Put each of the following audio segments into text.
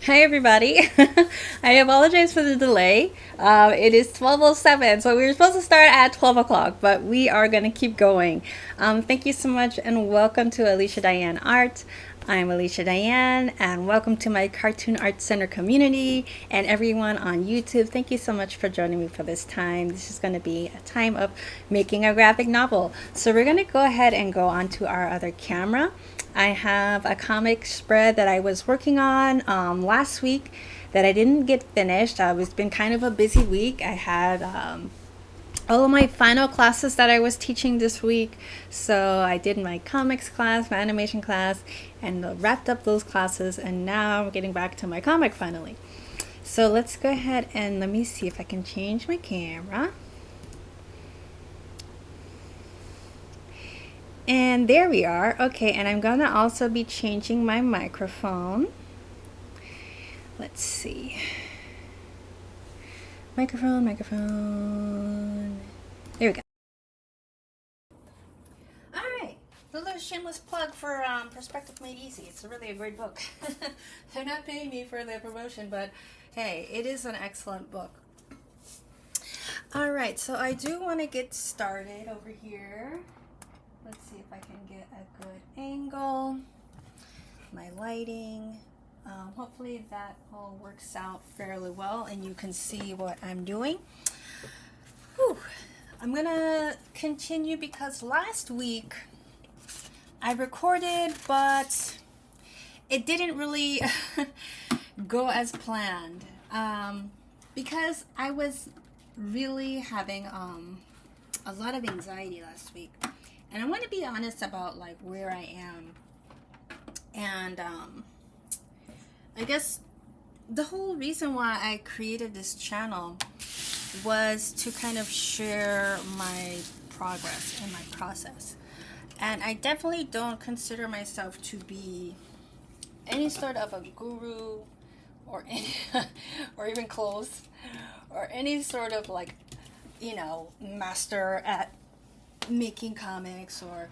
Hi, everybody. I apologize for the delay. It is 12:07, so we were supposed to start at 12 o'clock, but we are going to keep going. Thank you so much, and welcome to Alicia Dianne Art. I'm Alicia Dianne, and welcome to my Cartoon Art Center community and everyone on YouTube. Thank you so much for joining me for this time. This is going to be a time of making a graphic novel. So, we're going to go ahead and go on to our other camera. I have a comic spread that I was working on last week that I didn't get finished. It's been kind of a busy week. I had all of my final classes that I was teaching this week. So I did my comics class, my animation class, and wrapped up those classes. And now I'm getting back to my comic finally. So let's go ahead and let me see if I can change my camera. And there we are. Okay, and I'm gonna also be changing my microphone. Let's see. Microphone. There we go. All right. A little shameless plug for Perspective Made Easy. It's really a great book. They're not paying me for the promotion, but hey, it is an excellent book. All right, so I do want to get started over here. Let's see if I can get a good angle. My lighting. Hopefully that all works out fairly well and you can see what I'm doing. Whew. I'm gonna continue because last week I recorded, but it didn't really go as planned because I was really having a lot of anxiety last week, and I want to be honest about like where I am. And I guess the whole reason why I created this channel was to kind of share my progress and my process. And I definitely don't consider myself to be any sort of a guru or any, or even close, or any sort of like, master at making comics or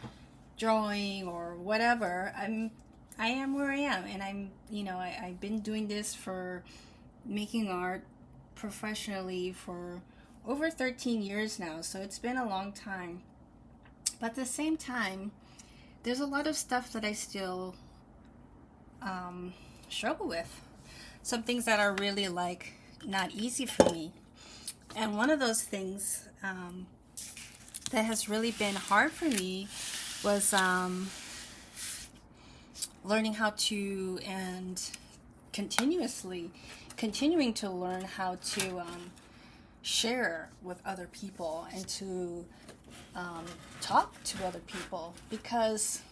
drawing or whatever. I am where I am, and I've been doing this for making art professionally for over 13 years now, so it's been a long time. But at the same time, there's a lot of stuff that I still struggle with. Some things that are really like not easy for me. And one of those things that has really been hard for me was learning how to and continuing to learn how to share with other people and to talk to other people, because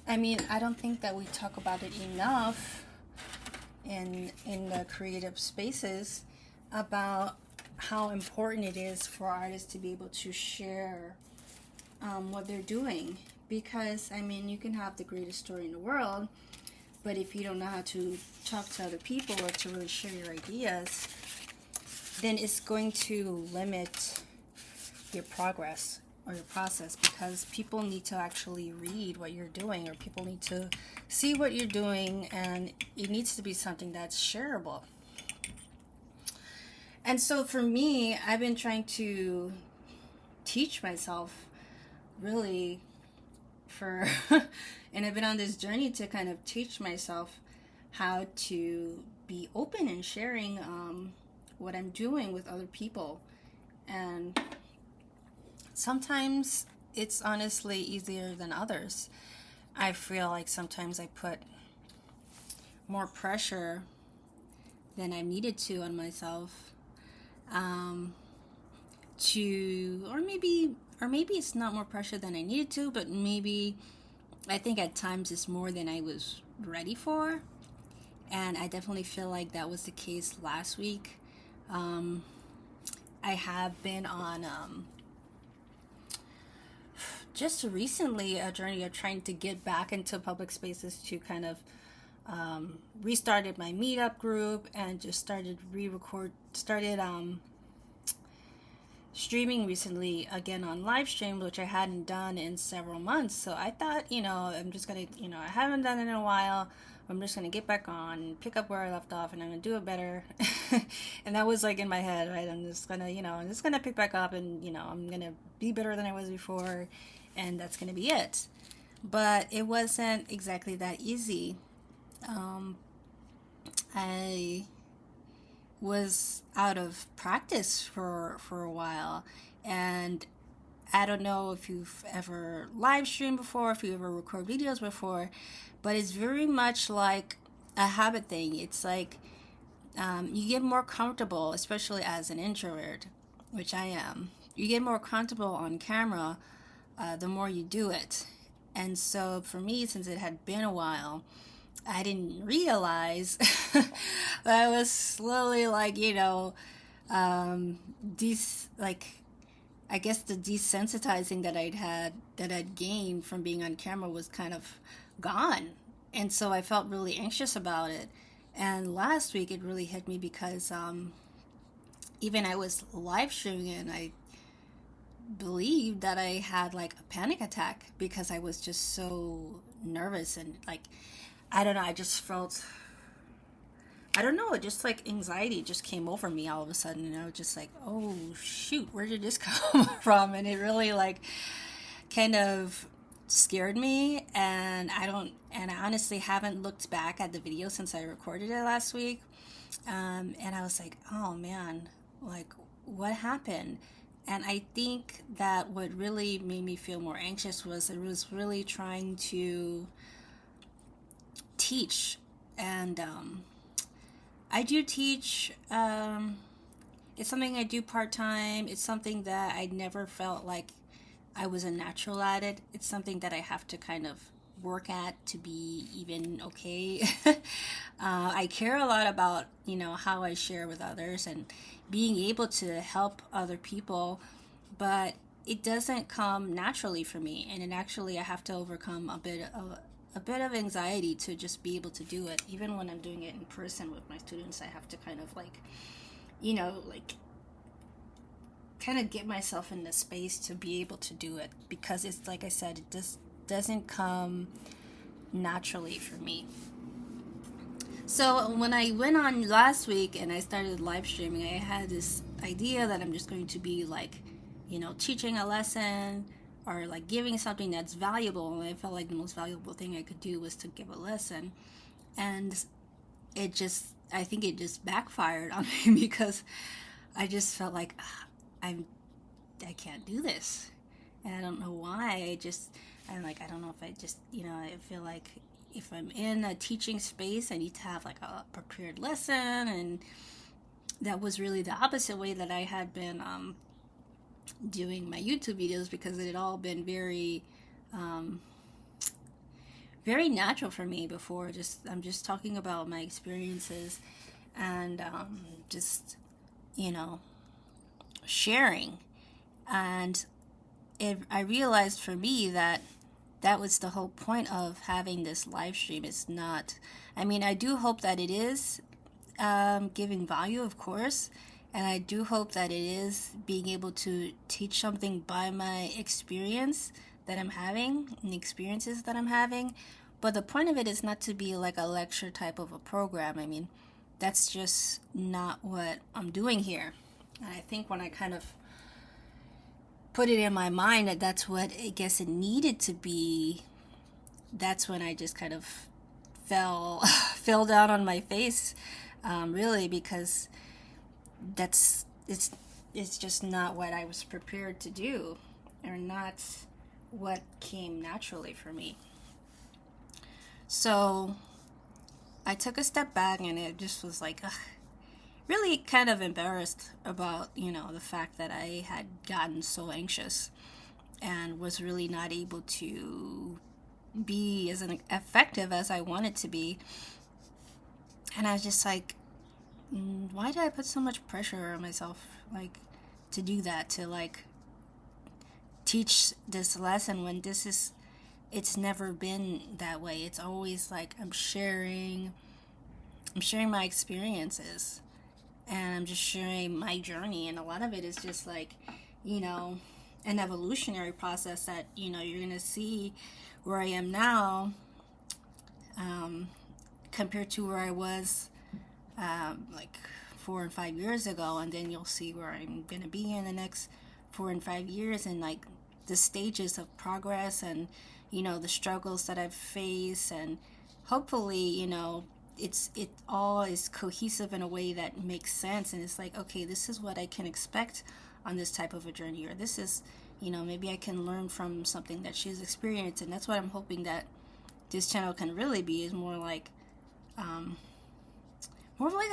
I don't think that we talk about it enough in the creative spaces about how important it is for artists to be able to share what they're doing. Because you can have the greatest story in the world, but if you don't know how to talk to other people or to really share your ideas, then it's going to limit your progress or your process, because people need to actually read what you're doing, or people need to see what you're doing, and it needs to be something that's shareable. And so for me, I've been trying to teach myself really for and I've been on this journey to kind of teach myself how to be open and sharing what I'm doing with other people. And sometimes it's honestly easier than others. I feel like sometimes I put more pressure than I needed to on myself, or maybe it's not more pressure than I needed to, but maybe I think at times it's more than I was ready for. And I definitely feel like that was the case last week. I have been on just recently a journey of trying to get back into public spaces, to kind of restarted my meetup group and just started streaming recently again on live stream, which I hadn't done in several months. So I thought, I'm just gonna, I haven't done it in a while. I'm just going to get back on, pick up where I left off, and I'm going to do it better. And that was like in my head, right? I'm just going to, I'm just going to pick back up and, I'm going to be better than I was before. And that's going to be it. But it wasn't exactly that easy. I was out of practice for a while, and I don't know if you've ever live streamed before, if you ever record videos before, but it's very much like a habit thing. It's like you get more comfortable, especially as an introvert, which I am. You get more comfortable on camera the more you do it. And so for me, since it had been a while, I didn't realize that I was slowly I guess the desensitizing that I'd gained from being on camera was kind of gone. And so I felt really anxious about it. And last week it really hit me because even I was live streaming and I believed that I had like a panic attack because I was just so nervous and I don't know, I just felt, I don't know, just like anxiety just came over me all of a sudden, and I was just like, oh shoot, where did this come from? And it really kind of scared me, and I honestly haven't looked back at the video since I recorded it last week, and I was like, oh man, what happened? And I think that what really made me feel more anxious was it was really trying to teach. And I do teach. It's something I do part-time. It's something that I never felt like I was a natural at it. It's something that I have to kind of work at to be even okay. I care a lot about, how I share with others and being able to help other people, but it doesn't come naturally for me. And it actually, I have to overcome a bit of anxiety to just be able to do it. Even when I'm doing it in person with my students, I have to kind of kind of get myself in the space to be able to do it, because it's like I said, it just doesn't come naturally for me. So when I went on last week and I started live streaming, I had this idea that I'm just going to be teaching a lesson or giving something that's valuable. And I felt like the most valuable thing I could do was to give a lesson. And I think it just backfired on me because I just felt like I can't do this. And I don't know why. I don't know if I feel like if I'm in a teaching space, I need to have a prepared lesson. And that was really the opposite way that I had been doing my YouTube videos, because it had all been very, very natural for me before. I'm just talking about my experiences and sharing. And I realized for me that was the whole point of having this live stream. It's not, I do hope that it is giving value, of course, and I do hope that it is being able to teach something by my experience that I'm having and the experiences that I'm having. But the point of it is not to be like a lecture type of a program. That's just not what I'm doing here. And I think when I kind of put it in my mind that that's what I guess it needed to be, that's when I just kind of fell down on my face, really, because it's just not what I was prepared to do, or not what came naturally for me. So I took a step back, and it just was really kind of embarrassed about, the fact that I had gotten so anxious and was really not able to be as effective as I wanted to be. And I was just why did I put so much pressure on myself, to do that, to teach this lesson when it's never been that way. It's always I'm sharing my experiences, and I'm just sharing my journey, and a lot of it is just an evolutionary process that you're gonna see where I am now, compared to where I was like 4 and 5 years ago, and then you'll see where I'm gonna be in the next 4 and 5 years, and like the stages of progress, and the struggles that I've faced, and hopefully it all is cohesive in a way that makes sense, and it's like, okay, this is what I can expect on this type of a journey, or this is maybe I can learn from something that she's experienced. And that's what I'm hoping that this channel can really be, is more like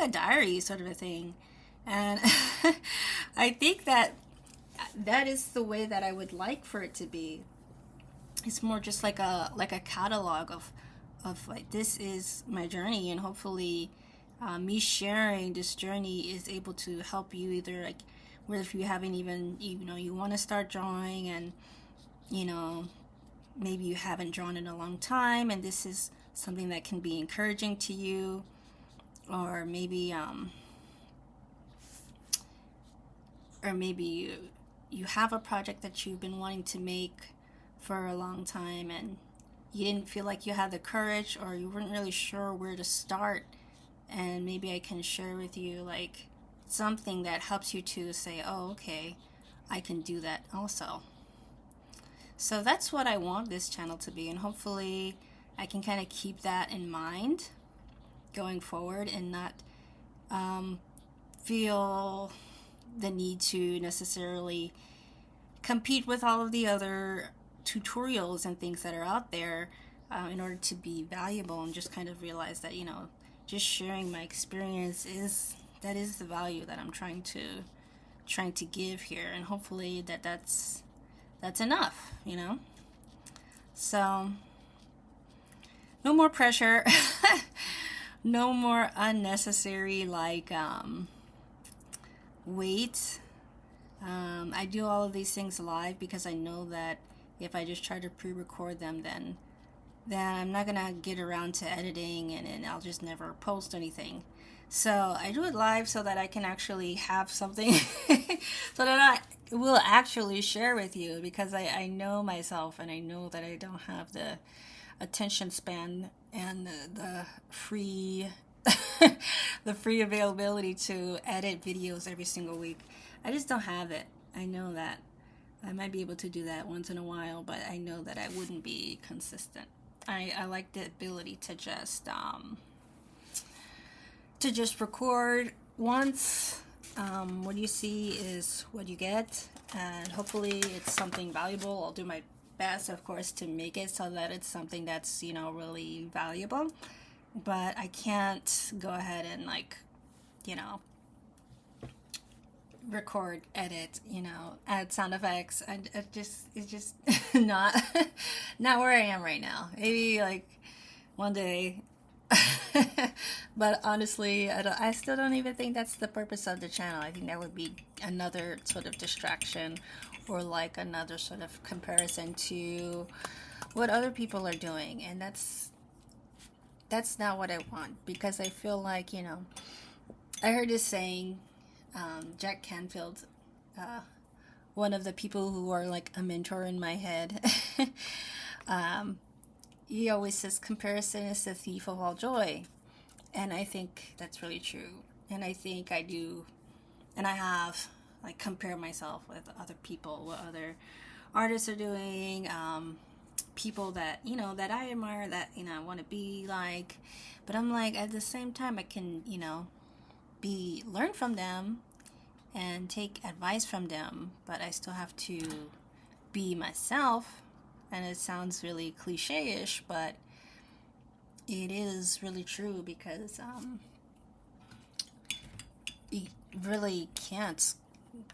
a diary sort of a thing. And I think that is the way that I would like for it to be. It's more just like a catalog of like, this is my journey, and hopefully me sharing this journey is able to help you, either like where if you haven't even you want to start drawing, and maybe you haven't drawn in a long time, and this is something that can be encouraging to you, or maybe you have a project that you've been wanting to make for a long time, and you didn't feel like you had the courage, or you weren't really sure where to start, and maybe I can share with you like something that helps you to say, oh, okay, I can do that also. So that's what I want this channel to be, and hopefully I can kind of keep that in mind going forward, and not feel the need to necessarily compete with all of the other tutorials and things that are out there in order to be valuable, and just kind of realize that just sharing my experience is the value that I'm trying to give here, and hopefully that's enough, So no more pressure, no more unnecessary like wait. I do all of these things live because I know that if I just try to pre-record them, then I'm not gonna get around to editing, and I'll just never post anything. So I do it live so that I can actually have something so that I will actually share with you, because I know myself, and I know that I don't have the attention span and the free the free availability to edit videos every single week. I just don't have it. I know that. I might be able to do that once in a while, but I know that I wouldn't be consistent. I like the ability to just record once. What you see is what you get, and hopefully it's something valuable. I'll do my best, of course, to make it so that it's something that's really valuable, but I can't go ahead and record, edit, add sound effects, and it's just not where I am right now. Maybe like one day. But honestly, I still don't even think that's the purpose of the channel. I think that would be another sort of distraction, or like another sort of comparison to what other people are doing, and that's not what I want, because I feel like I heard this saying, Jack Canfield, one of the people who are like a mentor in my head, he always says comparison is the thief of all joy. And I think that's really true. And I think I do, and I have like compared myself with other people, what other artists are doing, people that, that I admire, that, I want to be like. But I'm like, at the same time, I can, learn from them and take advice from them, but I still have to be myself. And it sounds really cliche-ish, but it is really true, because you really can't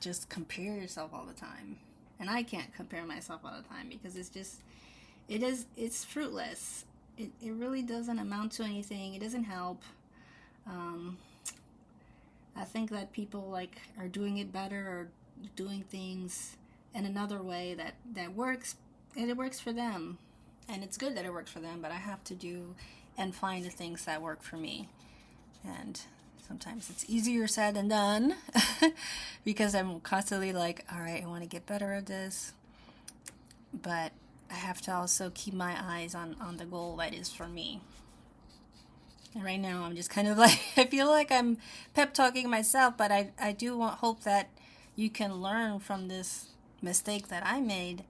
just compare yourself all the time. And I can't compare myself all the time, because it's fruitless. It really doesn't amount to anything. It doesn't help. I think that people are doing it better, or doing things in another way that works, and it works for them, and it's good that it works for them, but I have to do and find the things that work for me. And sometimes it's easier said than done because I'm constantly like, all right, I want to get better at this, but I have to also keep my eyes on the goal that is for me. And right now, I'm just kind of like, I feel like I'm pep talking myself, but I do hope that you can learn from this mistake that I made,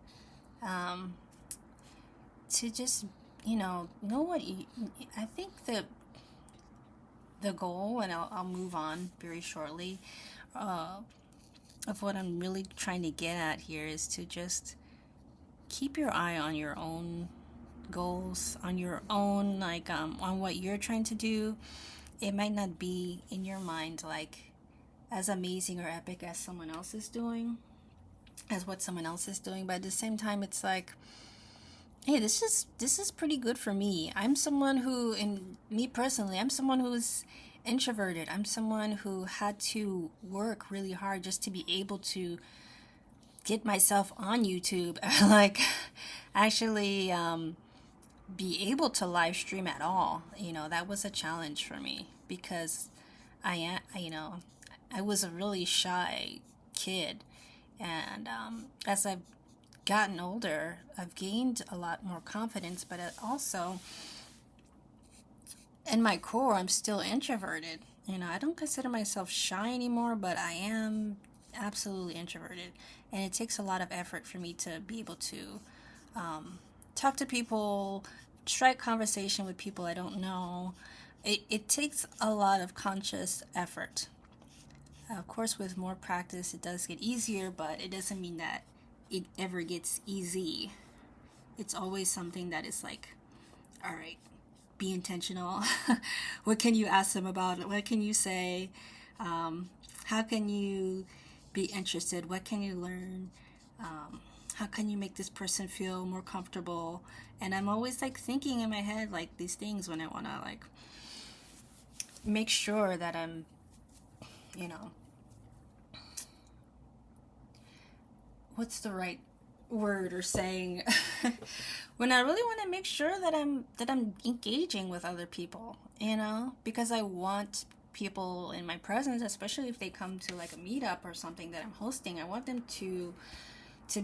um, to just, know what I think the goal, and I'll move on very shortly, uh, of what I'm really trying to get at here is to just keep your eye on your own goals, on your own, like, on what you're trying to do. It might not be in your mind like as amazing or epic as someone else is doing, as what someone else is doing, but at the same time, it's like, hey, this is pretty good for me. I'm someone who, in me personally, I'm someone who's introverted. I'm someone who had to work really hard just to be able to get myself on YouTube, like actually, be able to live stream at all. That was a challenge for me because I am, I was a really shy kid, and as I've gotten older, I've gained a lot more confidence, but also in my core, I'm still introverted. I don't consider myself shy anymore, but I am absolutely introverted, and it takes a lot of effort for me to be able to talk to people, strike conversation with people I don't know. It takes a lot of conscious effort. Of course, with more practice, it does get easier, but it doesn't mean that it ever gets easy. It's always something that is like, all right, be intentional. What can you ask them about? What can you say? How can you be interested? What can you learn? How can you make this person feel more comfortable? And I'm always like thinking in my head like these things when I want to like make sure that I'm, you know, what's the right word or saying when I really want to make sure that I'm engaging with other people, because I want people in my presence, especially if they come to like a meetup or something that I'm hosting. I want them to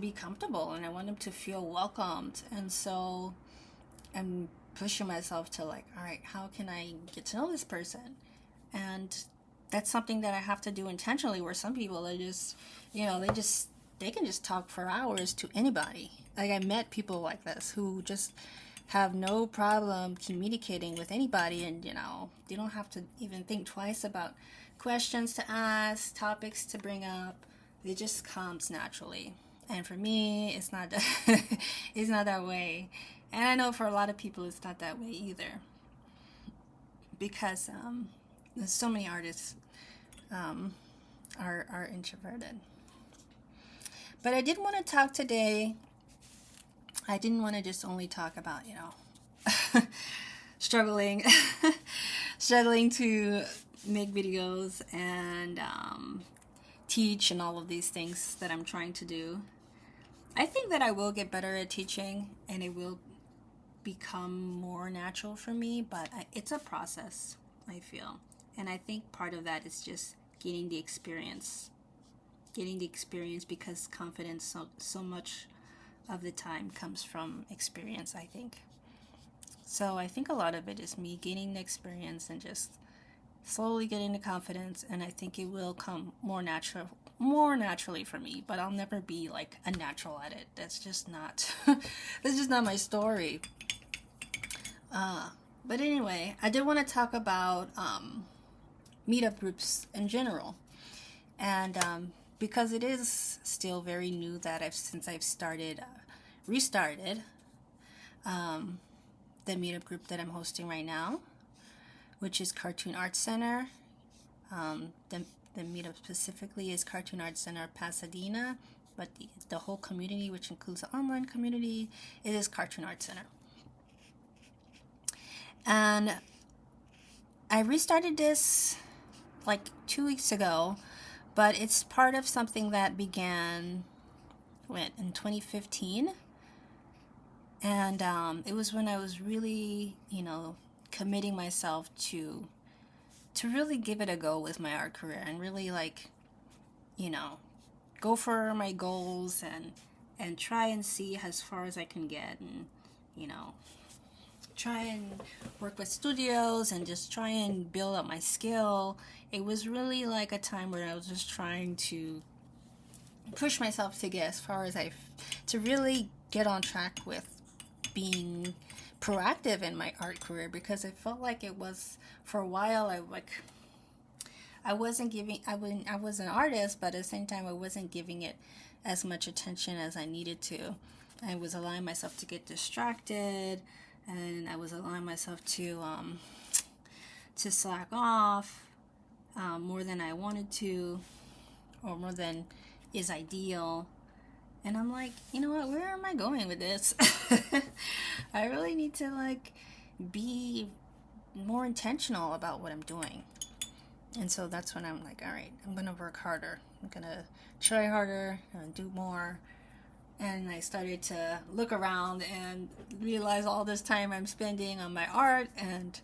be comfortable, and I want them to feel welcomed. And so I'm pushing myself to like, all right, how can I get to know this person? And that's something that I have to do intentionally, where some people are just, they can just talk for hours to anybody. Like, I met people like this who just have no problem communicating with anybody, and they don't have to even think twice about questions to ask, topics to bring up. It just comes naturally. And for me, it's not it's not that way. And I know for a lot of people it's not that way either, because there's so many artists are introverted. But I did want to talk today. I didn't want to just only talk about, struggling, struggling to make videos and teach and all of these things that I'm trying to do. I think that I will get better at teaching, and it will become more natural for me, but it's a process, I feel. And I think part of that is just getting the experience. Because confidence so much of the time comes from experience, I think. So I think a lot of it is me gaining the experience and just slowly getting the confidence, and I think it will come more naturally for me. But I'll never be like a natural at it. That's just not that's just not my story. But anyway, I did want to talk about meetup groups in general, and because it is still very new that since I've restarted the meetup group that I'm hosting right now, which is Cartoon Arts Center. The meetup specifically is Cartoon Arts Center Pasadena, but the whole community, which includes the online community, it is Cartoon Arts Center. And I restarted this like 2 weeks ago, but it's part of something that began in 2015. And it was when I was really, committing myself to really give it a go with my art career, and really like, go for my goals and try and see as far as I can get, and, try and work with studios and just try and build up my skill. It was really like a time where I was just trying to push myself to get as far as to really get on track with being proactive in my art career, because I felt like it was, for a while, I wasn't giving, I was an artist, but at the same time I wasn't giving it as much attention as I needed to. I was allowing myself to get distracted, and I was allowing myself to slack off more than I wanted to, or more than is ideal. And I'm like, you know what, where am I going with this? I really need to like be more intentional about what I'm doing. And so that's when I'm like, all right, I'm gonna work harder, I'm gonna try harder, I'm gonna do more. And I started to look around and realize all this time I'm spending on my art, and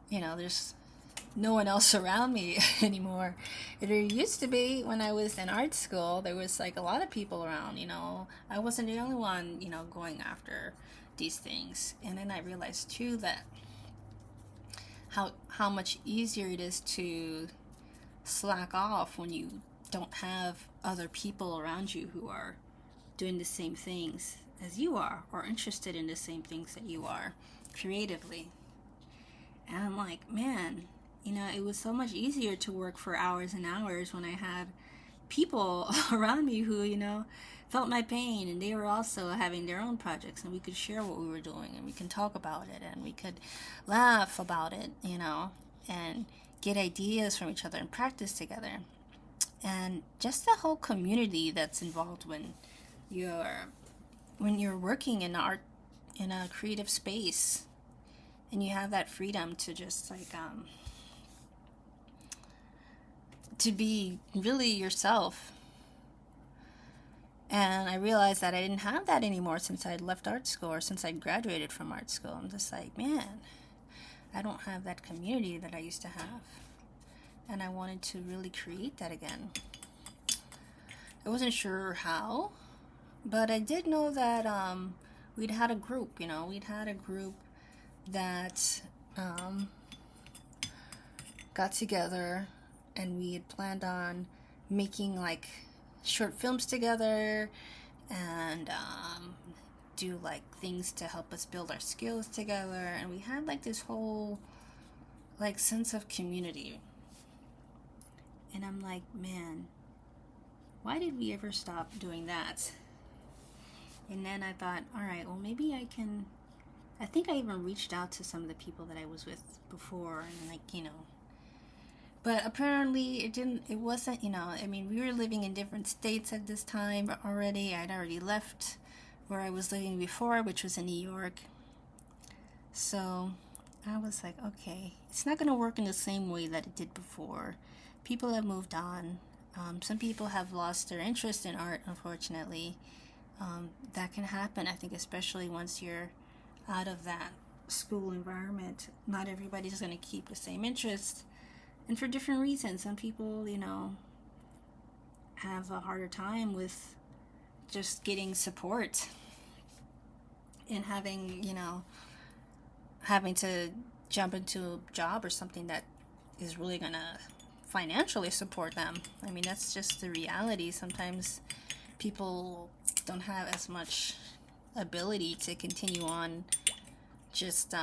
there's no one else around me anymore. There used to be, when I was in art school, there was like a lot of people around. I wasn't the only one going after these things. And then I realized too that how much easier it is to slack off when you don't have other people around you who are doing the same things as you are, or interested in the same things that you are creatively. And I'm like, man, it was so much easier to work for hours and hours when I had people around me who, felt my pain, and they were also having their own projects, and we could share what we were doing, and we can talk about it, and we could laugh about it, and get ideas from each other and practice together. And just the whole community that's involved when you're working in art, in a creative space, and you have that freedom to just like to be really yourself. And I realized that I didn't have that anymore since I'd left art school, or since I graduated from art school. I'm just like, man, I don't have that community that I used to have. And I wanted to really create that again. I wasn't sure how, but I did know that we'd had a group, that got together, and we had planned on making like short films together, and do like things to help us build our skills together. And we had like this whole like sense of community. And I'm like, man, why did we ever stop doing that? And then I thought, all right, well, maybe I think I even reached out to some of the people that I was with before, and like, but apparently it wasn't, we were living in different states at this time already. I'd already left where I was living before, which was in New York. So I was like, okay, it's not going to work in the same way that it did before. People have moved on. Some people have lost their interest in art, unfortunately. That can happen, I think, especially once you're out of that school environment. Not everybody's going to keep the same interest, and for different reasons. Some people, have a harder time with just getting support, and having to jump into a job or something that is really going to financially support them. I mean, that's just the reality. Sometimes people don't have as much ability to continue on just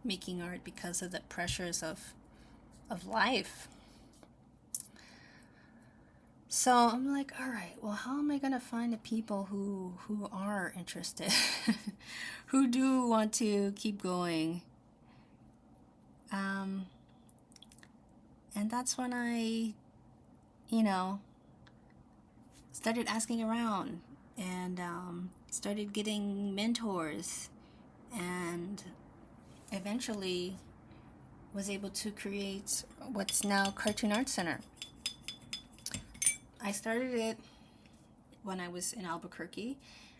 making art because of the pressures of life. So I'm like, all right, well, how am I going to find the people who are interested, who do want to keep going? And that's when I, started asking around, and started getting mentors, and eventually was able to create what's now Cartoon Art Center. I started it when I was in Albuquerque.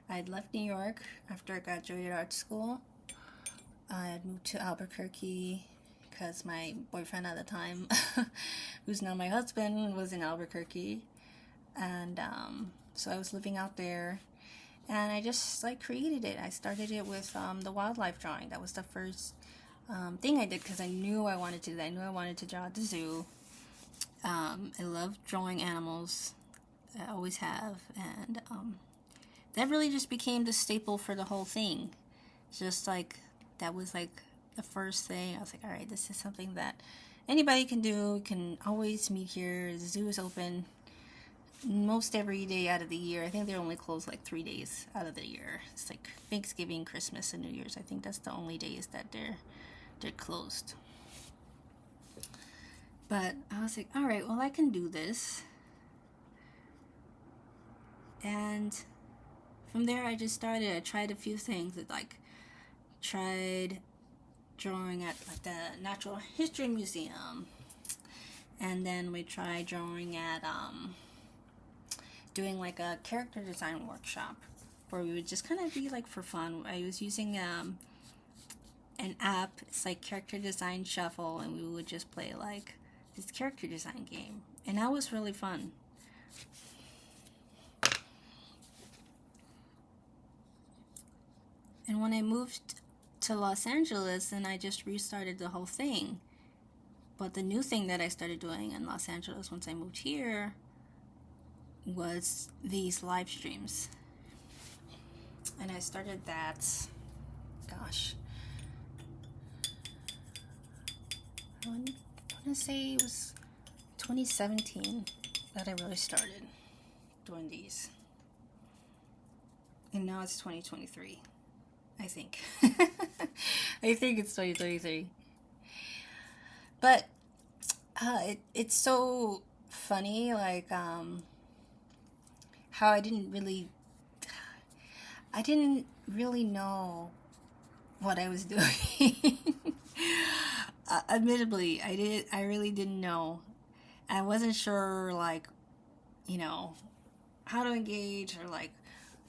I had left New York after I graduated art school. I had moved to Albuquerque because my boyfriend at the time, who's now my husband, was in Albuquerque. And so I was living out there. and I just like created it. I started it with the wildlife drawing. That was the first thing I did because I knew I wanted to do that. I knew I wanted to draw at the zoo. I love drawing animals. I always have, and that really just became the staple for the whole thing. Just like that was like the first thing. I was like, all right, this is something that anybody can do. You can always meet here. The zoo is open most every day out of the year. I think they're only closed like 3 days out of the year. It's like Thanksgiving, Christmas, and New Year's. I think that's the only days that they're closed. But I was like, all right, well, I can do this. And from there, I just started. I tried a few things. Like, tried drawing at like the Natural History Museum, and then we tried drawing at doing like a character design workshop where we would just kind of be like for fun. I was using an app. It's like Character Design Shuffle, and we would just play like this character design game, and that was really fun. And when I moved to Los Angeles, and I just restarted the whole thing. But the new thing that I started doing in Los Angeles once I moved here was these live streams. And I started that, gosh, I want to say it was 2017 that I really started doing these. And now it's 2023. I think. I think it's 2023. But it's so funny, like how I didn't really know what I was doing. Admittedly, I really didn't know. I wasn't sure, like, how to engage or like,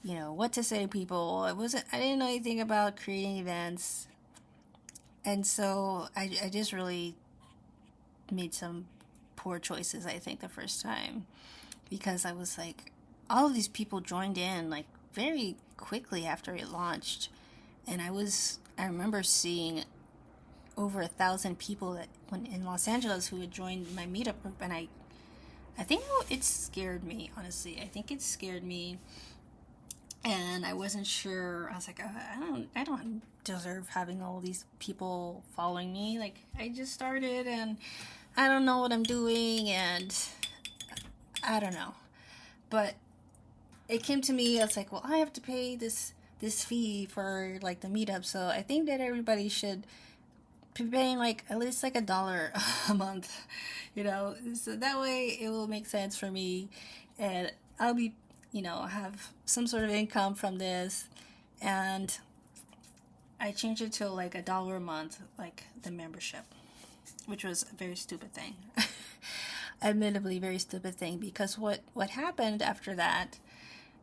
what to say to people. I didn't know anything about creating events. And so I just really made some poor choices, I think, the first time. Because I was like, all of these people joined in like very quickly after it launched. And I remember seeing over 1,000 people in Los Angeles who had joined my meetup group. And I think it scared me, honestly. I think it scared me. And I wasn't sure. I was like, I don't deserve having all these people following me. Like, I just started and I don't know what I'm doing and I don't know. But it came to me, I was like, well, I have to pay this fee for like the meetup. So I think that everybody should be paying like at least like $1 a month, so that way it will make sense for me and I'll be have some sort of income from this. And I changed it to like $1 a month, like the membership, which was a very stupid thing. Admittedly, very stupid thing, because what happened after that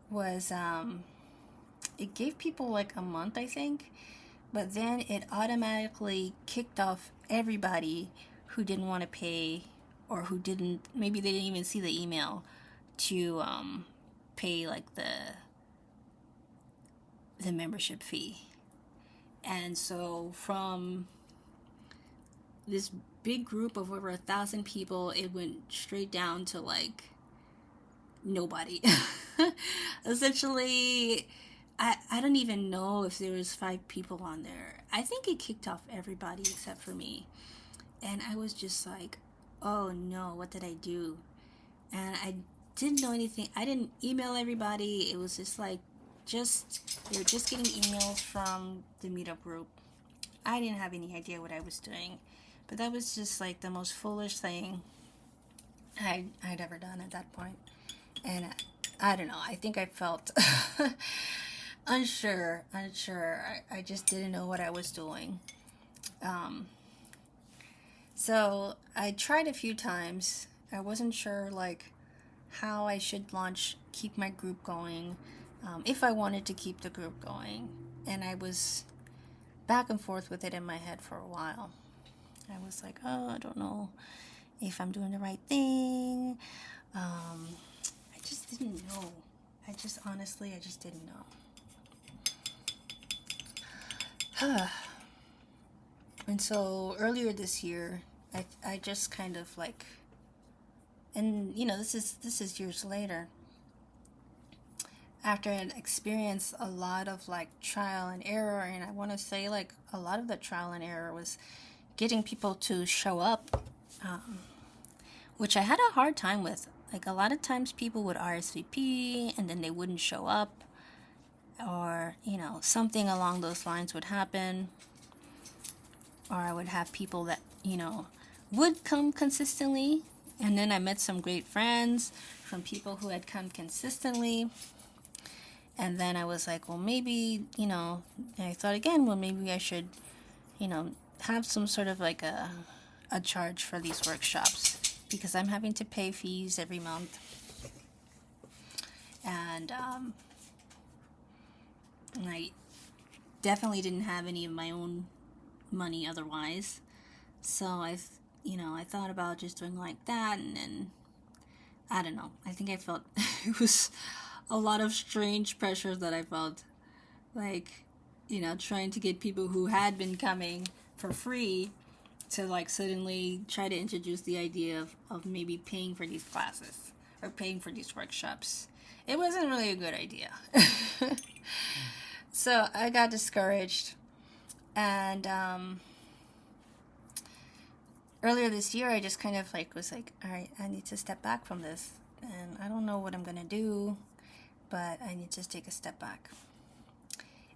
was it gave people like a month, I think, but then it automatically kicked off everybody who didn't want to pay, or maybe they didn't even see the email to pay like the membership fee. And so from this big group of over 1,000 people, it went straight down to like nobody. Essentially, I don't even know if there was 5 people on there. I think it kicked off everybody except for me. And I was just like, oh no, what did I do? And I didn't know anything. I didn't email everybody. It was just like, they were just getting emails from the meetup group. I didn't have any idea what I was doing. But that was just like the most foolish thing I'd ever done at that point. And I don't know. I think I felt unsure. I just didn't know what I was doing. So I tried a few times. I wasn't sure like how I should keep my group going, if I wanted to keep the group going. And I was back and forth with it in my head for a while. I was like, oh, I don't know if I'm doing the right thing. I just didn't know. I just didn't know. And so earlier this year, I just kind of like, and this is years later, after I had experienced a lot of like trial and error, and I want to say like a lot of the trial and error was getting people to show up, which I had a hard time with. Like a lot of times people would RSVP and then they wouldn't show up, or something along those lines would happen, or I would have people that would come consistently, and then I met some great friends from people who had come consistently. And then I was like, well, maybe, I thought again, well, maybe I should, have some sort of like a charge for these workshops, because I'm having to pay fees every month. And I definitely didn't have any of my own money otherwise. So I thought about just doing like that, and then, I don't know. I think I felt it was a lot of strange pressures that I felt, like, trying to get people who had been coming for free to like suddenly try to introduce the idea of maybe paying for these classes or paying for these workshops. It wasn't really a good idea. So I got discouraged, and earlier this year I just kind of like was like, all right, I need to step back from this, and I don't know what I'm gonna do, but I need to take a step back.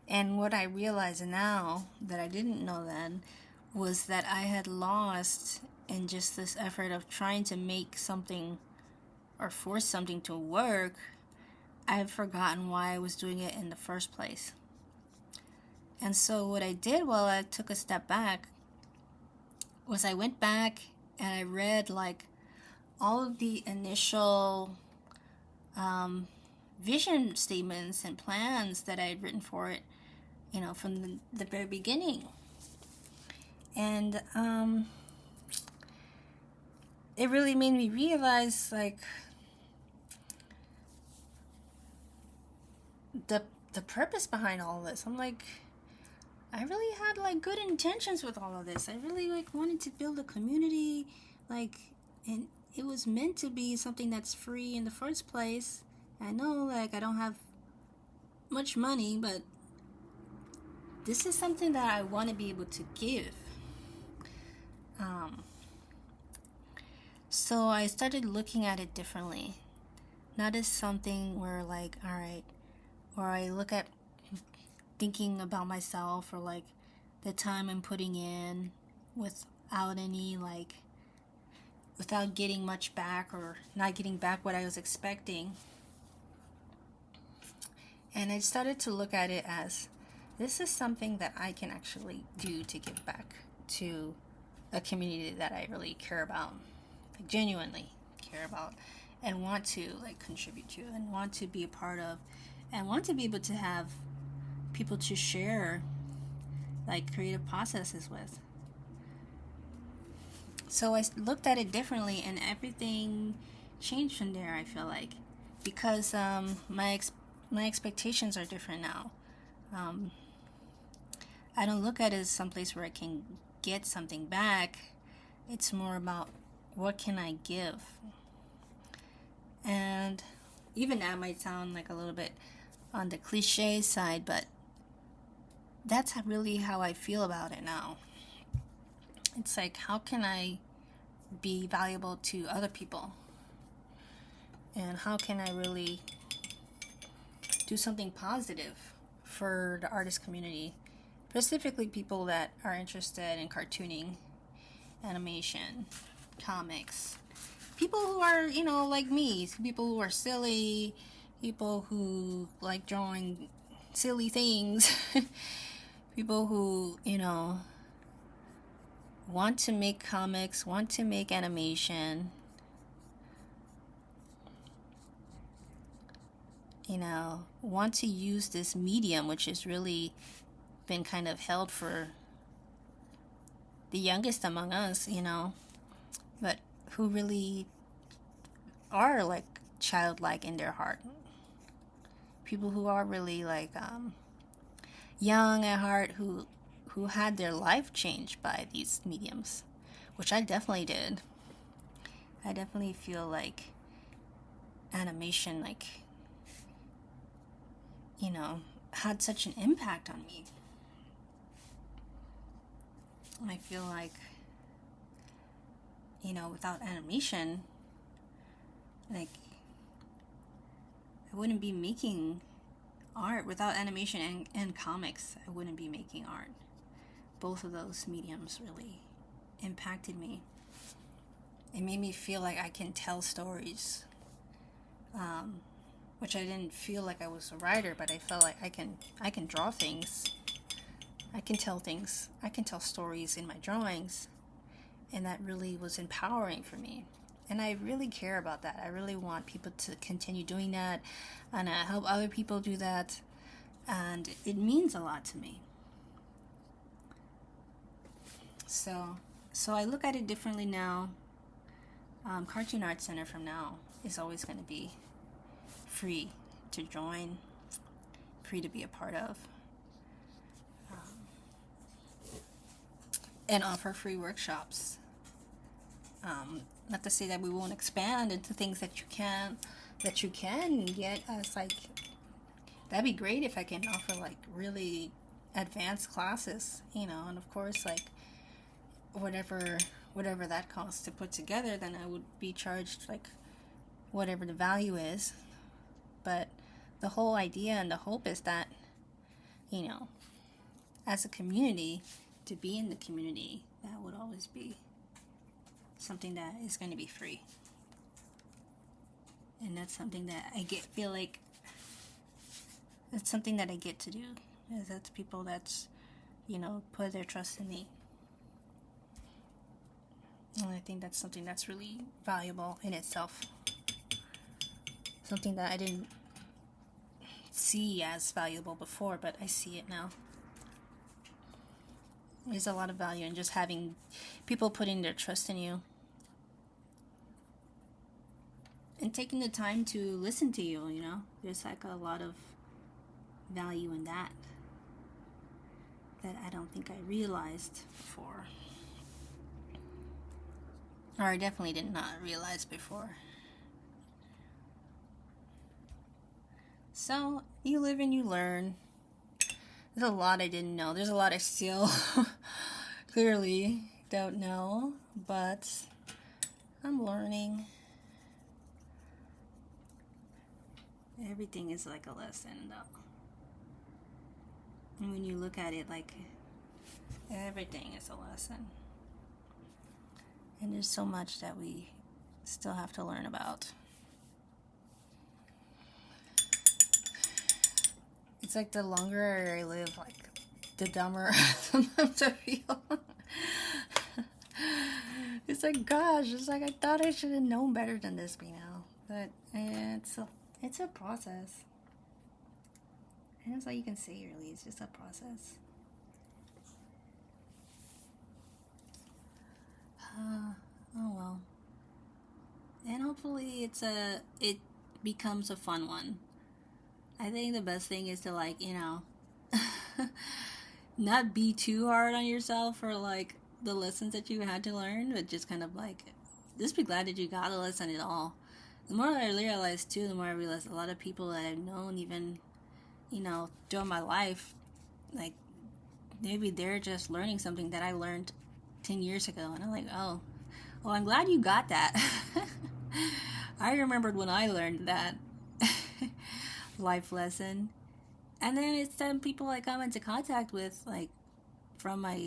And what I realize now that I didn't know then was that I had lost in just this effort of trying to make something or force something to work. I had forgotten why I was doing it in the first place. And so what I did while I took a step back was I went back and I read like all of the initial vision statements and plans that I had written for it, from the very beginning. And it really made me realize like the purpose behind all this. I'm like, I really had like good intentions with all of this. I really like wanted to build a community, like, and it was meant to be something that's free in the first place. I know like I don't have much money, but this is something that I want to be able to give. So I started looking at it differently. Not as something where like, all right, or I look at thinking about myself or like the time I'm putting in without any like, without getting much back or not getting back what I was expecting. And I started to look at it as, this is something that I can actually do to give back to a community that I really care about, like genuinely care about, and want to like contribute to, and want to be a part of, and want to be able to have people to share like creative processes with. So I looked at it differently, and everything changed from there, I feel like, because my expectations are different now. I don't look at it as someplace where I can get something back. It's more about, what can I give? And even that might sound like a little bit on the cliche side, but that's really how I feel about it now. It's like, how can I be valuable to other people? And how can I really do something positive for the artist community? Specifically people that are interested in cartooning, animation, comics. People who are, like me. People who are silly. People who like drawing silly things. People who, want to make comics, want to make animation. Want to use this medium, which is really been kind of held for the youngest among us, but who really are like childlike in their heart. People who are really like young at heart, who who had their life changed by these mediums, which I definitely did. I definitely feel like animation, like, had such an impact on me. I feel like, without animation, like, I wouldn't be making art. Without animation and comics, I wouldn't be making art. Both of those mediums really impacted me. It made me feel like I can tell stories, which I didn't feel like I was a writer, but I felt like I can draw things. I can tell things. I can tell stories in my drawings, and that really was empowering for me. And I really care about that. I really want people to continue doing that, and I help other people do that, and it means a lot to me. So I look at it differently now. Cartoon Arts Center from now is always going to be free to join, free to be a part of, and offer free workshops. Not to say that we won't expand into things that you can get as, like, that'd be great if I can offer like really advanced classes, and of course, like, whatever that costs to put together, then I would be charged like whatever the value is. But the whole idea and the hope is that, as a community, to be in the community, that would always be something that is going to be free. And that's something that feel like that's something that I get to do. Is that's people that's, put their trust in me. And I think that's something that's really valuable in itself. Something that I didn't see as valuable before, but I see it now. There's a lot of value in just having people putting their trust in you. And taking the time to listen to you, There's like a lot of value in that I don't think I realized before. Or I definitely did not realize before. So, you live and you learn. There's a lot I didn't know. There's a lot I still clearly don't know, but I'm learning. Everything is like a lesson, though. And when you look at it, like, everything is a lesson. And there's so much that we still have to learn about. It's like the longer I live, like, the dumber sometimes I feel. It's like, gosh, it's like I thought I should have known better than this by now. But it's a process. And that's all you can say, really. It's just a process. Oh well. And hopefully it becomes a fun one. I think the best thing is to, like, not be too hard on yourself for, like, the lessons that you had to learn, but just kind of, like, just be glad that you got a lesson at all. The more I realize, too, the more I realize a lot of people that I've known, even, throughout my life, like, maybe they're just learning something that I learned 10 years ago. And I'm like, oh, well, I'm glad you got that. I remembered when I learned that life lesson. And then it's some people I come into contact with, like, from my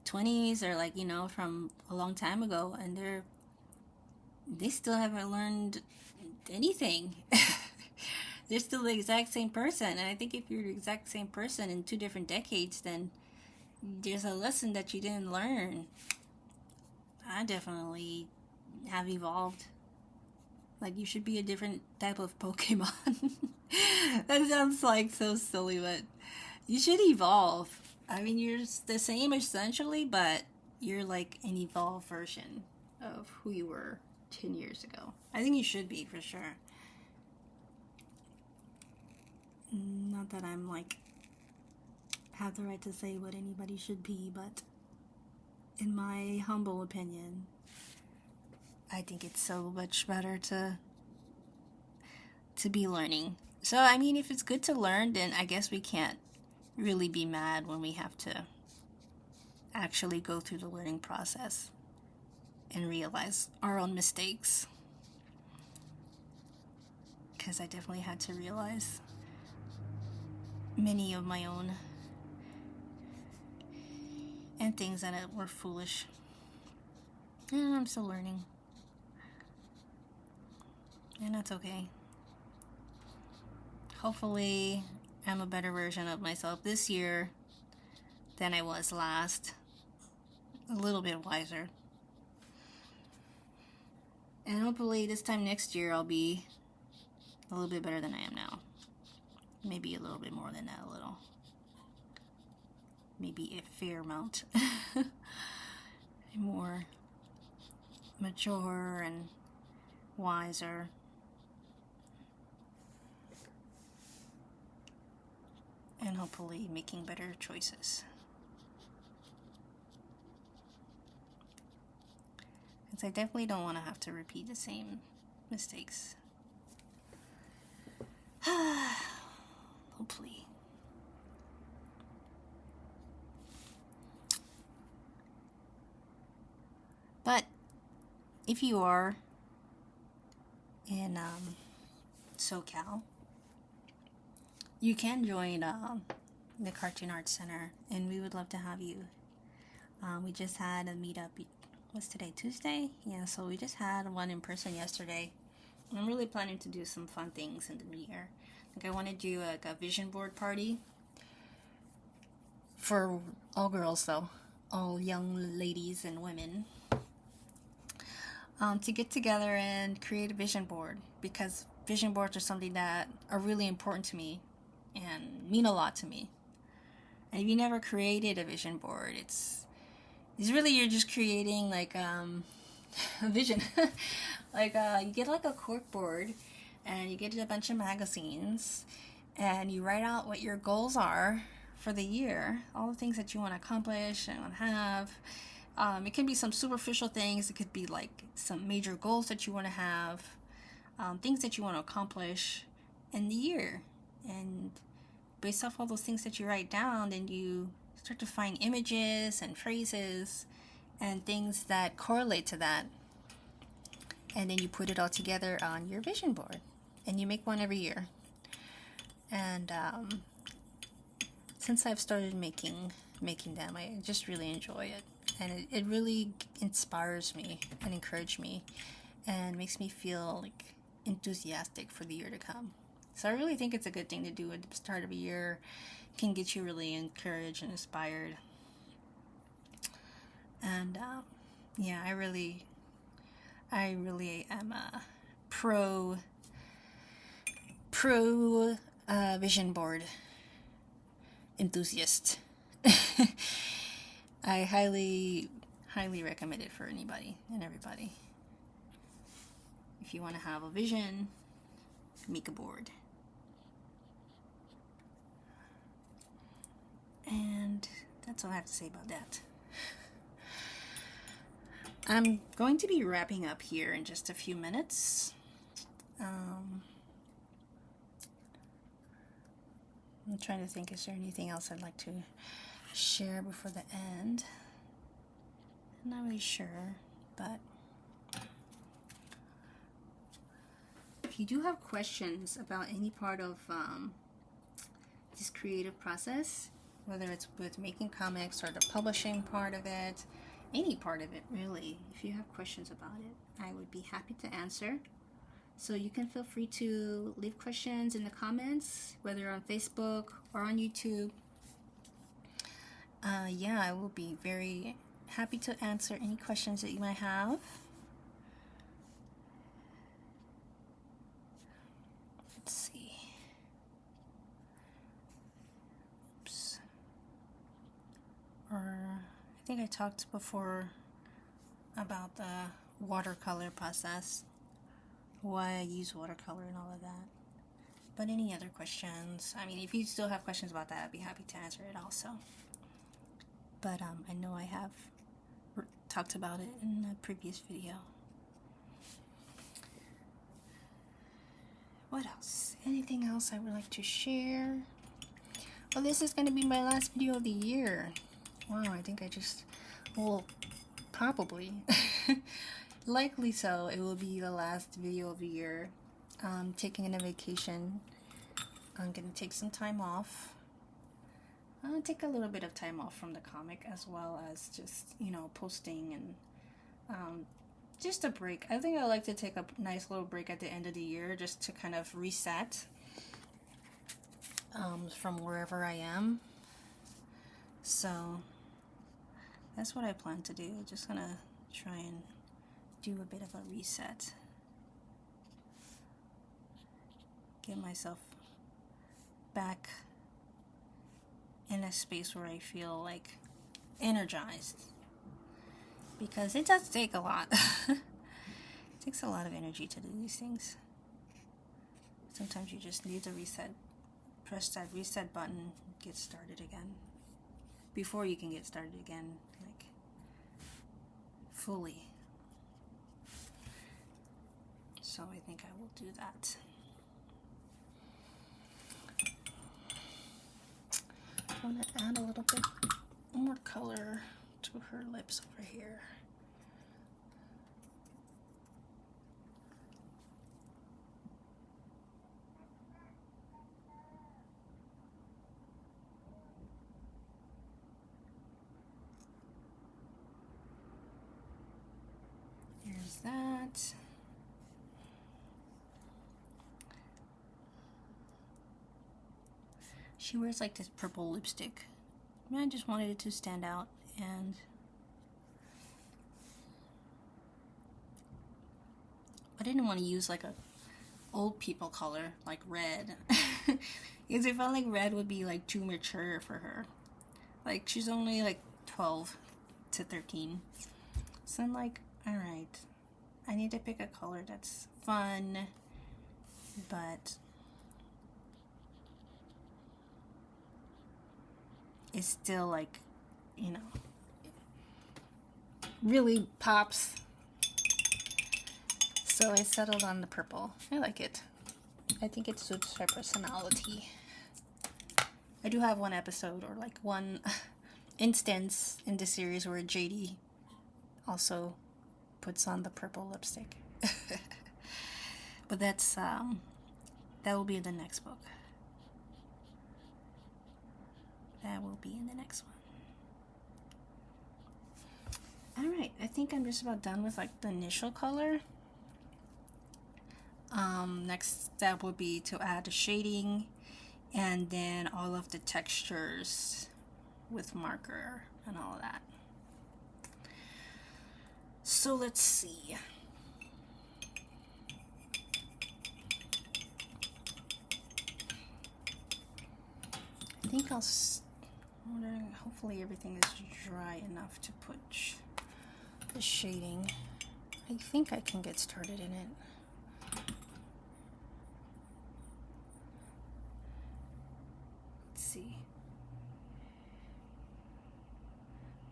20s or, like, from a long time ago, and they still haven't learned anything. They're still the exact same person. And I think if you're the exact same person in 2 different decades, then there's a lesson that you didn't learn. I definitely have evolved. Like, you should be a different type of Pokemon. That sounds like so silly, but you should evolve. I mean, you're the same essentially, but you're like an evolved version of who you were 10 years ago. I think you should be, for sure. Not that I'm, like, have the right to say what anybody should be, but in my humble opinion, I think it's so much better to be learning. So, I mean, if it's good to learn, then I guess we can't really be mad when we have to actually go through the learning process and realize our own mistakes. Because I definitely had to realize many of my own and things that were foolish. And I'm still learning. And that's okay. Hopefully, I'm a better version of myself this year than I was last. A little bit wiser. And hopefully this time next year I'll be a little bit better than I am now. Maybe a little bit more than that, a little. Maybe a fair amount. More mature and wiser. And hopefully making better choices. Because I definitely don't want to have to repeat the same mistakes. Hopefully. But if you are in SoCal, you can join the Cartoon Arts Center, and we would love to have you. We just had a meetup. What's today? Tuesday? Yeah, so we just had one in person yesterday. I'm really planning to do some fun things in the new year. Like I want to do a vision board party for all girls, though, all young ladies and women, to get together and create a vision board, because vision boards are something that are really important to me and mean a lot to me. And if you never created a vision board, it's really, you're just creating like a vision. Like you get like a cork board and you get a bunch of magazines and you write out what your goals are for the year, all the things that you want to accomplish and want to have. It can be some superficial things. It could be like some major goals that you want to have, things that you want to accomplish in the year. And based off all those things that you write down, then you start to find images and phrases and things that correlate to that. And then you put it all together on your vision board. And you make one every year. And since I've started making them, I just really enjoy it. And it really inspires me and encourages me and makes me feel like enthusiastic for the year to come. So I really think it's a good thing to do at the start of a year. It can get you really encouraged and inspired. And yeah, I really am a pro vision board enthusiast. I highly recommend it for anybody and everybody. If you want to have a vision, make a board. And that's all I have to say about that. I'm going to be wrapping up here in just a few minutes. I'm trying to think, is there anything else I'd like to share before the end? I'm not really sure, but if you do have questions about any part of this creative process, whether it's with making comics or the publishing part of it, any part of it really, if you have questions about it, I would be happy to answer. So you can feel free to leave questions in the comments, whether on Facebook or on YouTube. Yeah, I will be very happy to answer any questions that you might have. Let's see. Oops. Or I think I talked before about the watercolor process, why I use watercolor and all of that. But any other questions? I mean, if you still have questions about that, I'd be happy to answer it also. But I know I have talked about it in a previous video. What else? Anything else I would like to share? Well, this is going to be my last video of the year. Wow, I think I just... Well, probably. Likely so. It will be the last video of the year. Taking a vacation. I'm going to take some time off. I'll take a little bit of time off from the comic, as well as just, you know, posting and just a break. I think I like to take a nice little break at the end of the year just to kind of reset from wherever I am. So that's what I plan to do. Just gonna try and do a bit of a reset. Get myself back in a space where I feel like energized, because it does take a lot. It takes a lot of energy to do these things. Sometimes you just need to reset, press that reset button, get started again before you can get started again, like fully. So I think I will do that. I'm going to add a little bit more color to her lips over here. There's that. She wears like this purple lipstick. I just wanted it to stand out, and I didn't want to use like a old people color like red, because I felt like red would be like too mature for her. Like, she's only like 12 to 13, so I'm like, all right, I need to pick a color that's fun, but it's still like, you know, really pops. So I settled on the purple. I like it. I think it suits her personality. I do have one episode, or like one instance in the series, where Jaydi also puts on the purple lipstick. But that's that will be in the next book. That will be in the next one. Alright, I think I'm just about done with like the initial color. Next step would be to add the shading, and then all of the textures with marker and all of that. So let's see. I think I'll hopefully everything is dry enough to put the shading. I think I can get started in it. Let's see.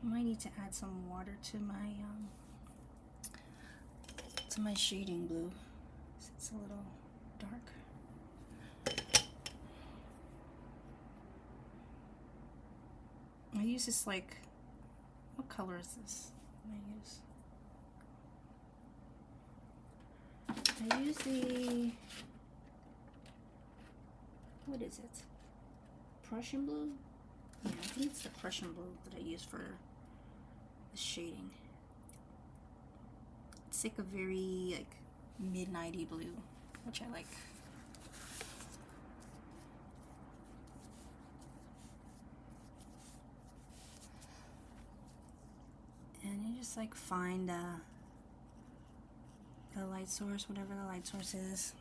I might need to add some water to my shading blue, since it's a little dark. I use this, like, what color is this I use the, what is it? Prussian blue? Yeah, I think it's the Prussian blue that I use for the shading. It's like a very, like, midnighty blue, which I like. And you just like find the light source, whatever the light source is,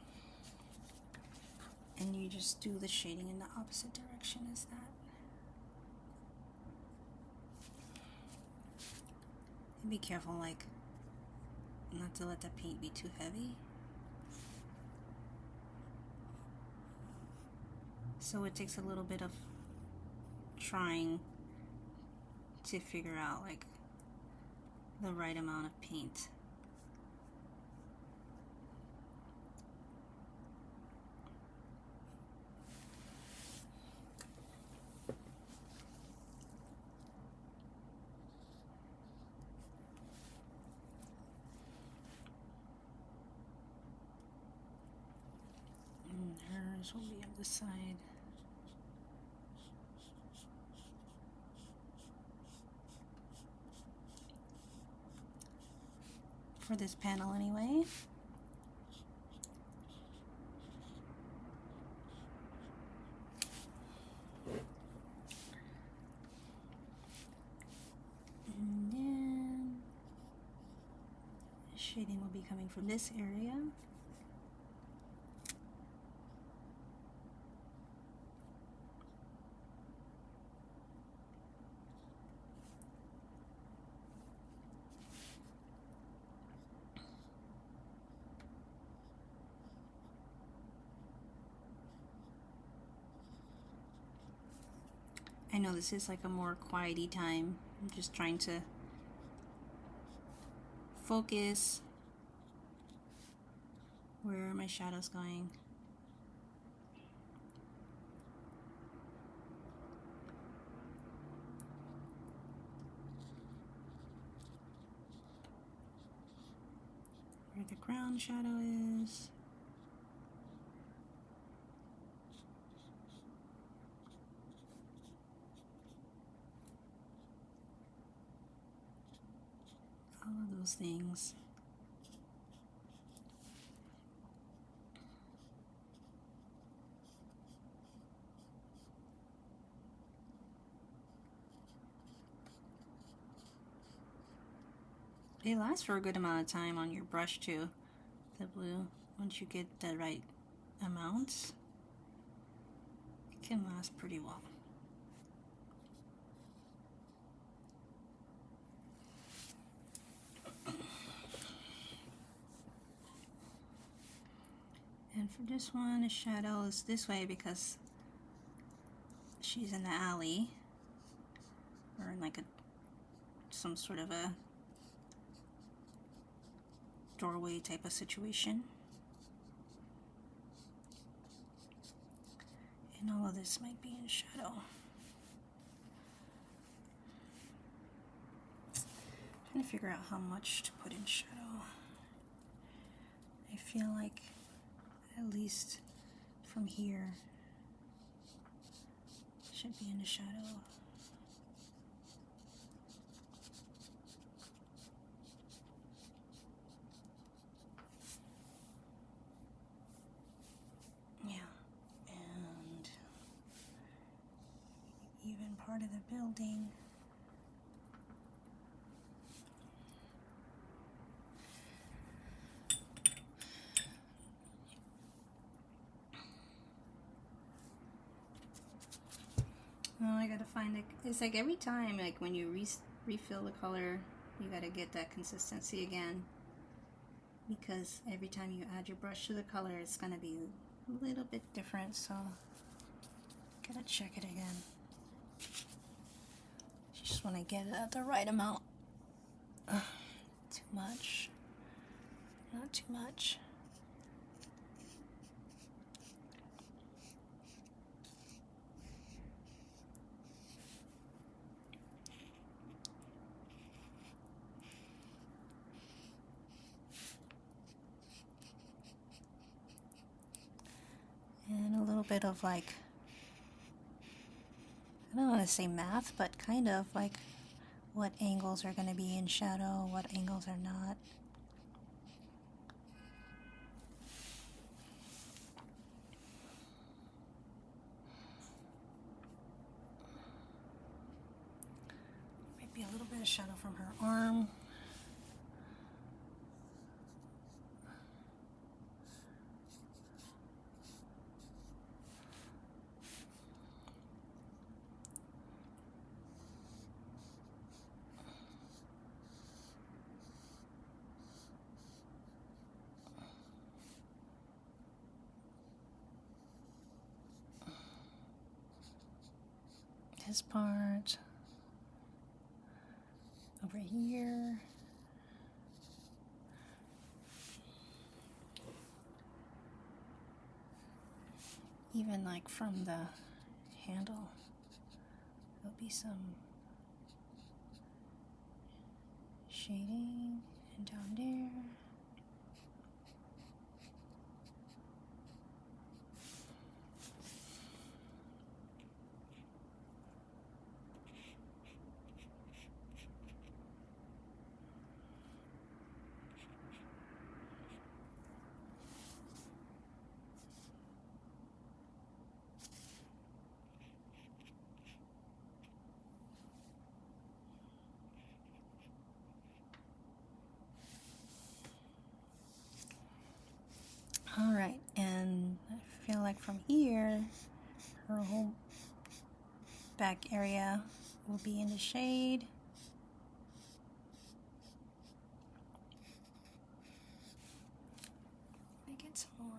and you just do the shading in the opposite direction as that. And be careful, like, not to let the paint be too heavy. So it takes a little bit of trying to figure out like the right amount of paint. And hers will be on the side. For this panel anyway. And then shading will be coming from this area. I know this is like a more quiety time. I'm just trying to focus where are my shadows going. Where the ground shadow is. All of those things. It lasts for a good amount of time on your brush too, the blue. Once you get the right amounts, it can last pretty well. And for this one, the shadow is this way because she's in the alley, or in like some sort of a doorway type of situation. And all of this might be in shadow. Trying to figure out how much to put in shadow. I feel like at least from here should be in the shadow. Yeah, and even part of the building. Oh, I gotta find it. It's like every time, like when you refill the color, you gotta get that consistency again. Because every time you add your brush to the color, it's gonna be a little bit different. So, gotta check it again. Just want to get it at the right amount. Too much. Not too much. And a little bit of like, I don't want to say math, but kind of like what angles are going to be in shadow, what angles are not. Might be a little bit of shadow from her arm. this part, over here. Even like from the handle, there'll be some shading, and down there. All right, and I feel like from here, her whole back area will be in the shade. Let me get some more.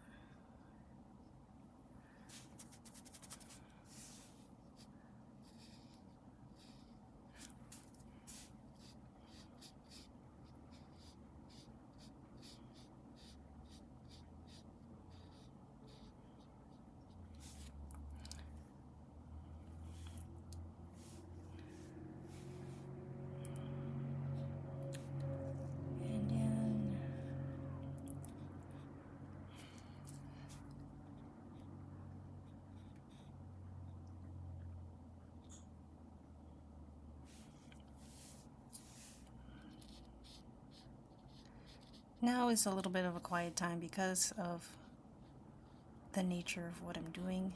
Now is a little bit of a quiet time because of the nature of what I'm doing.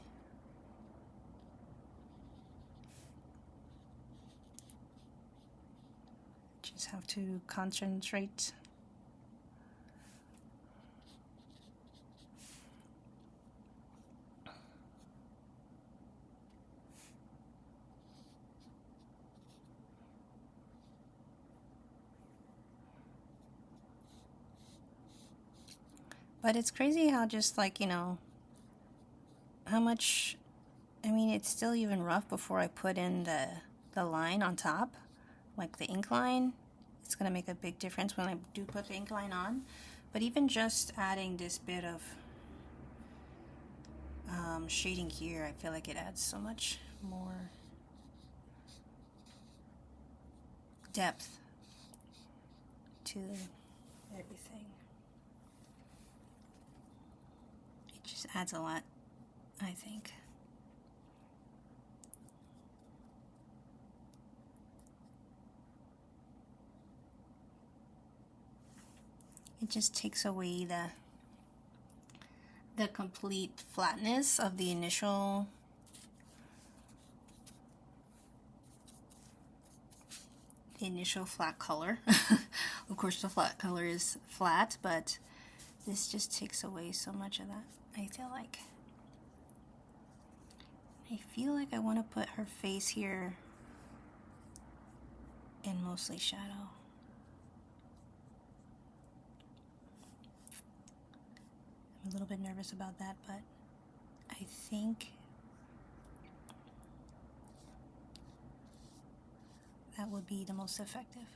Just have to concentrate. But it's crazy how just like, you know, how much, I mean, it's still even rough before I put in the line on top, like the ink line. It's going to make a big difference when I do put the ink line on. But even just adding this bit of shading here, I feel like it adds so much more depth to everything. It just adds a lot, I think. It just takes away the complete flatness of the initial flat color. Of course the flat color is flat, but this just takes away so much of that. I feel like I want to put her face here in mostly shadow. I'm a little bit nervous about that, but I think that would be the most effective.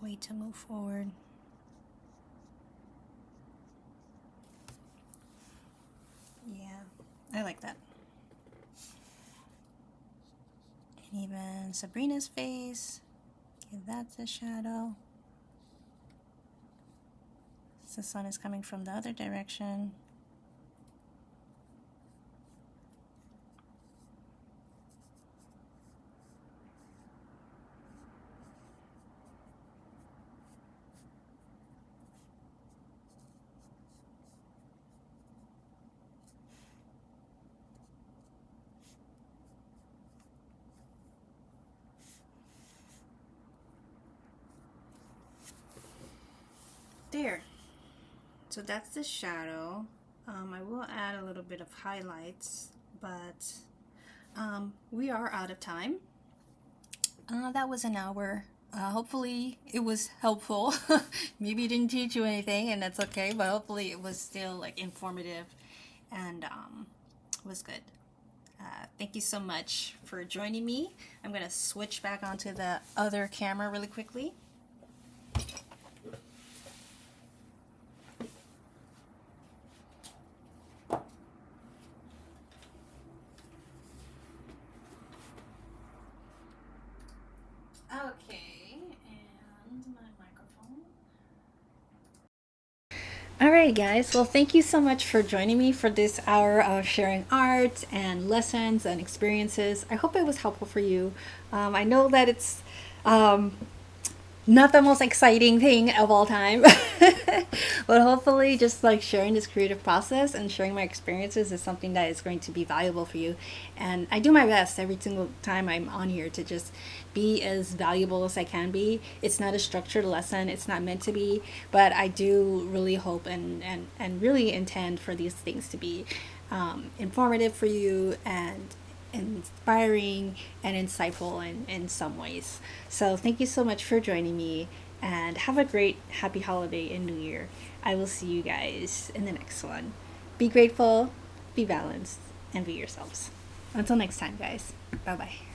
Way to move forward. Yeah, I like that. And even Sabrina's face, give that the shadow. The sun is coming from the other direction. There. So that's the shadow. I will add a little bit of highlights, but we are out of time. That was an hour. Hopefully it was helpful. Maybe it didn't teach you anything, and that's okay. But hopefully it was still like informative, and was good. Thank you so much for joining me. I'm gonna switch back onto the other camera really quickly. Okay, and my microphone. Alright guys, well thank you so much for joining me for this hour of sharing art and lessons and experiences. I hope it was helpful for you. I know that it's not the most exciting thing of all time, but hopefully just like sharing this creative process and sharing my experiences is something that is going to be valuable for you. And I do my best every single time I'm on here to just be as valuable as I can be. It's not a structured lesson, it's not meant to be, but I do really hope and really intend for these things to be informative for you and inspiring and insightful in some ways. So thank you so much for joining me, and have a great happy holiday and new year. I will see you guys in the next one. Be grateful, be balanced, and be yourselves. Until next time, guys. Bye bye.